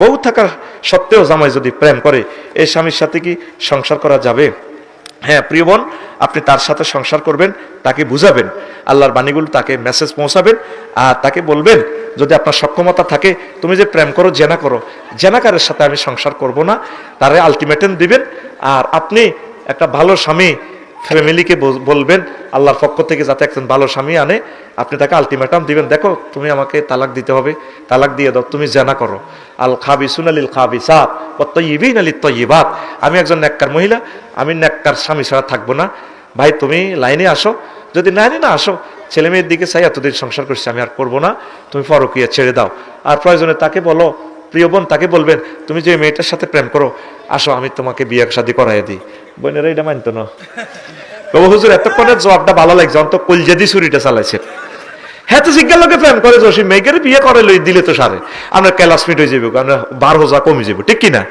বউ থাকার সত্ত্বেও জামাই যদি প্রেম করে, এই স্বামীর সাথে কি সংসার করা যাবে? হ্যাঁ প্রিয় বোন, আপনি তার সাথে সংসার করবেন, তাকে বুঝাবেন, আল্লাহর বাণীগুলো তাকে মেসেজ পৌঁছাবেন, আর তাকে বলবেন যদি আপনার সক্ষমতা থাকে, তুমি যে প্রেম করো, জেনা করো, জেনাকারের সাথে আমি সংসার করব না, তারে আলটিমেটাম দিবেন। আর আপনি একটা ভালো স্বামী ফ্যামিলিকে বলবেন আল্লাহর পক্ষ থেকে যাতে একজন ভালো স্বামী আনে, আপনি তাকে আলটিমেটাম দিবেন, দেখো তুমি আমাকে তালাক দিতে হবে, তালাক দিয়ে দাও, তুমি জেনা করো। আল খাবিসুনা লিল খাবিসাত ওয়াত তাইয়িবিনা লিত তাইয়িবাত, আমি একজন নেককার মহিলা, আমি নেককার স্বামী ছাড়া থাকবো না, ভাই তুমি লাইনে আসো, যদি লাইনে না আসো, ছেলে মেয়ের দিকে চাই, এতদিন সংসার করছি আমি আর করবো না, তুমি পরকীয়া ছেড়ে দাও। আর প্রয়োজনে তাকে বলো, প্রিয় বোন তাকে বলবেন তুমি যে মেয়েটার সাথে প্রেম করো, আসো আমি তোমাকে বিয়ে শাদী করাই দিই। বোনেরা এটা মানতো না। বাবু হুজুর এতক্ষণের জবাবটা ভালো লাগছে, অন্ত কলজেদি ছুরিটা চালাইছে। হ্যাঁ তো জিজ্ঞার লোকে প্রেম করে জসিম মেয়েকে বিয়ে করে লই দিলে তো সারে আমরা ক্লাসমেট হয়ে যাবো, আমরা 12 কমে যাবো, ঠিক কিনা?